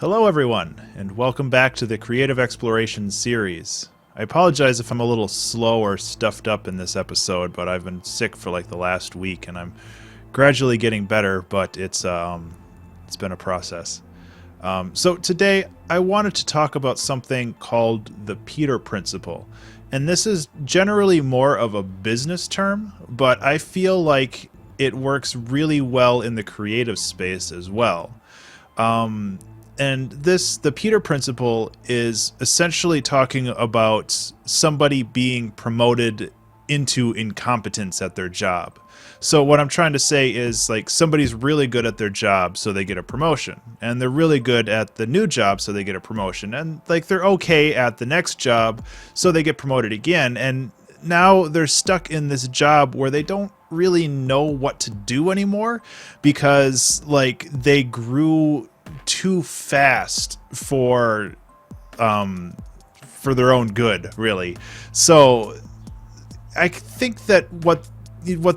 Hello, everyone, and welcome back to the Creative Exploration series. I apologize if I'm a little slow or stuffed up in this episode, but I've been sick for like the last week, and I'm gradually getting better. But it's been a process. So today, I wanted to talk about something called the Peter Principle, and this is generally more of a business term, but I feel like it works really well in the creative space as well. And the Peter Principle is essentially talking about somebody being promoted into incompetence at their job. So what I'm trying to say is like somebody's really good at their job, so they get a promotion, and they're really good at the new job, so they get a promotion, and like they're okay at the next job, so they get promoted again, and now they're stuck in this job where they don't really know what to do anymore because like they grew too fast for their own good, really. So I think that what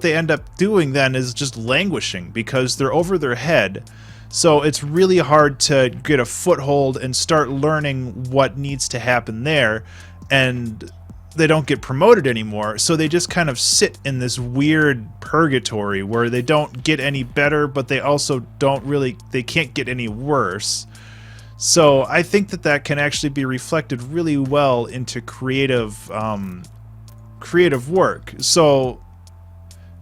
they end up doing then is just languishing because they're over their head. So it's really hard to get a foothold and start learning what needs to happen there, and they don't get promoted anymore. So they just kind of sit in this weird purgatory where they don't get any better, but they also they can't get any worse. So I think that can actually be reflected really well into creative work. So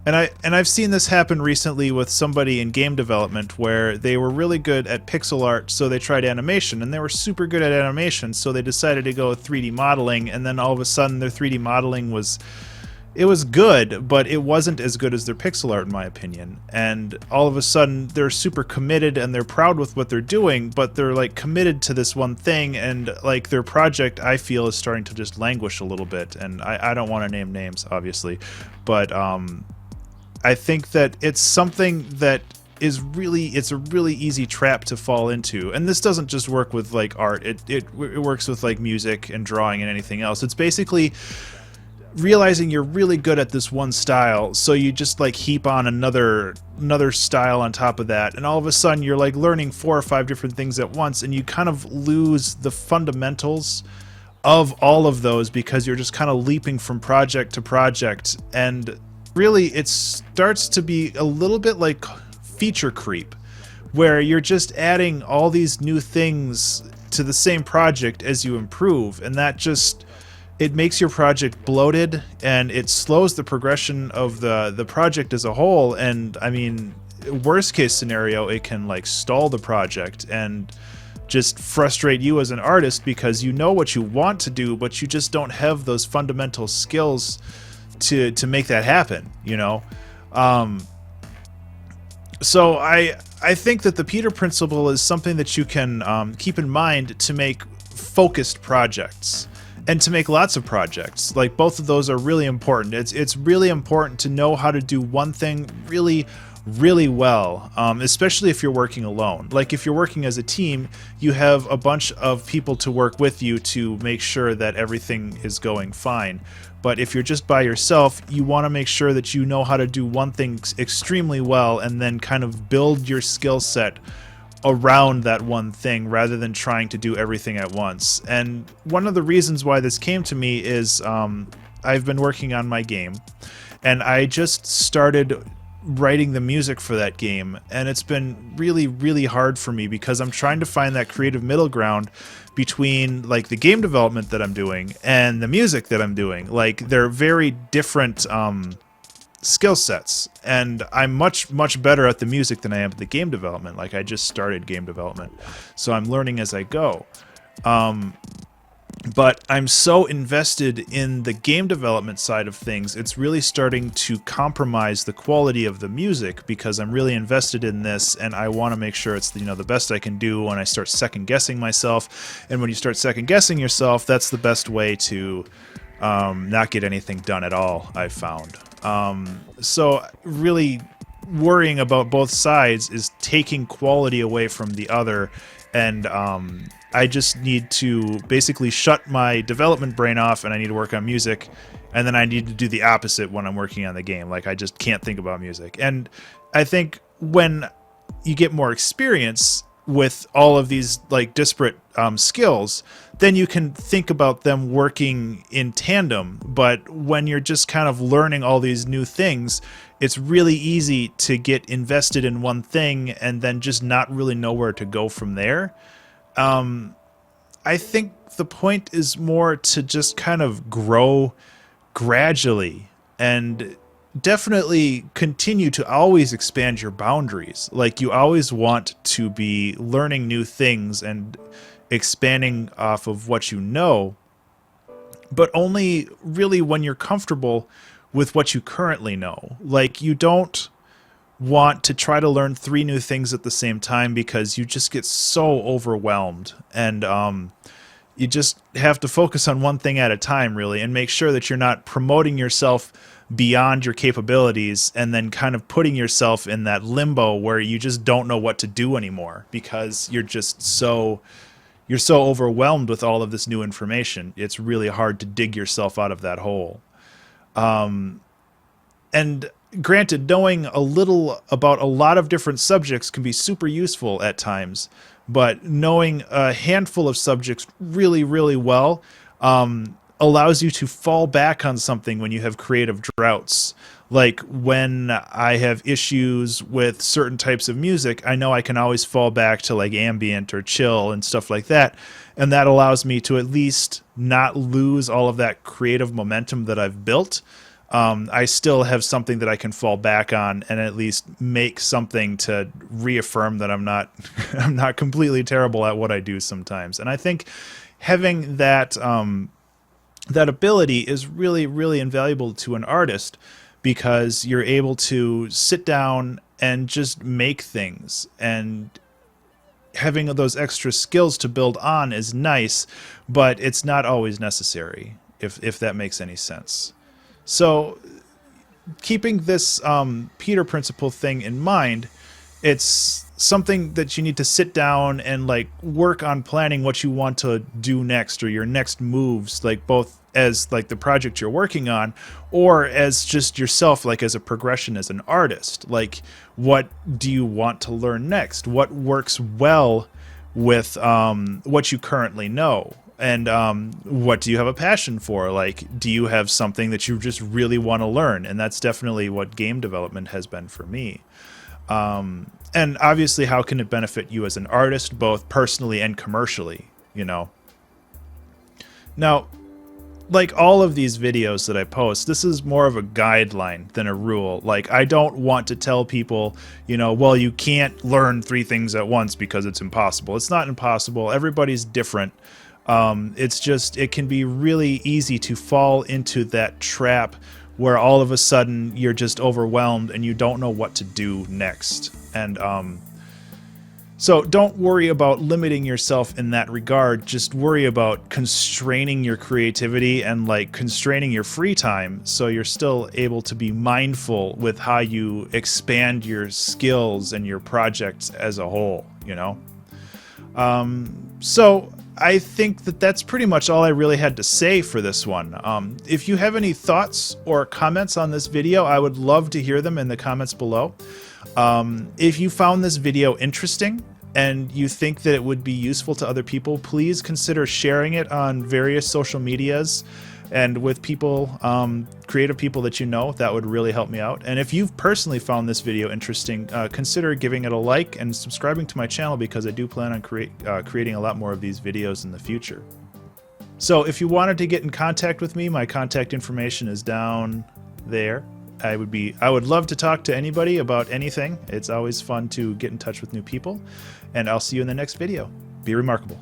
and I've seen this happen recently with somebody in game development where they were really good at pixel art, so they tried animation, and they were super good at animation, so they decided to go with 3D modeling, and then all of a sudden their 3D modeling was good, but it wasn't as good as their pixel art in my opinion. And all of a sudden they're super committed and they're proud with what they're doing, but they're like committed to this one thing, and like their project I feel is starting to just languish a little bit. And I don't want to name names obviously, but I think that it's something that it's a really easy trap to fall into. And this doesn't just work with like art, it works with like music and drawing and anything else. It's basically realizing you're really good at this one style, so you just like heap on another style on top of that, and all of a sudden you're like learning 4 or 5 different things at once, and you kind of lose the fundamentals of all of those because you're just kind of leaping from project to project. And really it starts to be a little bit like feature creep, where you're just adding all these new things to the same project as you improve, and that just it makes your project bloated, and it slows the progression of the project as a whole. And I mean, worst case scenario, it can like stall the project and just frustrate you as an artist because you know what you want to do, but you just don't have those fundamental skills to make that happen, you know? So I think that the Peter Principle is something that you can keep in mind to make focused projects and to make lots of projects. Like both of those are really important. It's really important to know how to do one thing really well, especially if you're working alone. Like if you're working as a team, you have a bunch of people to work with you to make sure that everything is going fine. But if you're just by yourself, you want to make sure that you know how to do one thing extremely well and then kind of build your skill set around that one thing rather than trying to do everything at once. And one of the reasons why this came to me is I've been working on my game, and I just started writing the music for that game, and it's been really hard for me because I'm trying to find that creative middle ground between like the game development that I'm doing and the music that I'm doing. Like they're very different skill sets, and I'm much better at the music than I am at the game development. Like I just started game development, so I'm learning as I go. But I'm so invested in the game development side of things, it's really starting to compromise the quality of the music because I'm really invested in this, and I want to make sure it's the best I can do. When I start second guessing myself, and when you start second guessing yourself, that's the best way to not get anything done at all, I've found. So really worrying about both sides is taking quality away from the other, and I just need to basically shut my development brain off, and I need to work on music, and then I need to do the opposite when I'm working on the game. Like I just can't think about music. And I think when you get more experience, with all of these like disparate skills, then you can think about them working in tandem. But when you're just kind of learning all these new things, it's really easy to get invested in one thing and then just not really know where to go from there. I think the point is more to just kind of grow gradually and definitely continue to always expand your boundaries. Like, you always want to be learning new things and expanding off of what you know, but only really when you're comfortable with what you currently know. Like, you don't want to try to learn 3 new things at the same time, because you just get so overwhelmed, and you just have to focus on one thing at a time, really, and make sure that you're not promoting yourself beyond your capabilities and then kind of putting yourself in that limbo where you just don't know what to do anymore, because you're so overwhelmed with all of this new information. It's really hard to dig yourself out of that hole. And granted, knowing a little about a lot of different subjects can be super useful at times, but knowing a handful of subjects really, really well allows you to fall back on something when you have creative droughts. Like, when I have issues with certain types of music, I know I can always fall back to like ambient or chill and stuff like that. And that allows me to at least not lose all of that creative momentum that I've built. I still have something that I can fall back on and at least make something to reaffirm that I'm not I'm not completely terrible at what I do sometimes. And I think having that that ability is really, really invaluable to an artist, because you're able to sit down and just make things, and having those extra skills to build on is nice, but it's not always necessary, if that makes any sense. So keeping this Peter Principle thing in mind, it's something that you need to sit down and like work on planning what you want to do next, or your next moves, like both as like the project you're working on, or as just yourself, like as a progression as an artist. Like, what do you want to learn next? What works well with what you currently know? And what do you have a passion for? Like, do you have something that you just really want to learn? And that's definitely what game development has been for me. And obviously, how can it benefit you as an artist, both personally and commercially, you know? Now, like all of these videos that I post, this is more of a guideline than a rule. Like, I don't want to tell people, you know, well, you can't learn 3 things at once because it's impossible. It's not impossible. Everybody's different. It's just, it can be really easy to fall into that trap where all of a sudden you're just overwhelmed and you don't know what to do next. And so don't worry about limiting yourself in that regard. Just worry about constraining your creativity and like constraining your free time, so you're still able to be mindful with how you expand your skills and your projects as a whole, you know? So I think that that's pretty much all I really had to say for this one. If you have any thoughts or comments on this video, I would love to hear them in the comments below. If you found this video interesting and you think that it would be useful to other people, please consider sharing it on various social medias and with people, creative people that you know. That would really help me out. And if you've personally found this video interesting, consider giving it a like and subscribing to my channel, because I do plan on creating a lot more of these videos in the future. So if you wanted to get in contact with me, my contact information is down there. I would love to talk to anybody about anything. It's always fun to get in touch with new people, and I'll see you in the next video. Be remarkable.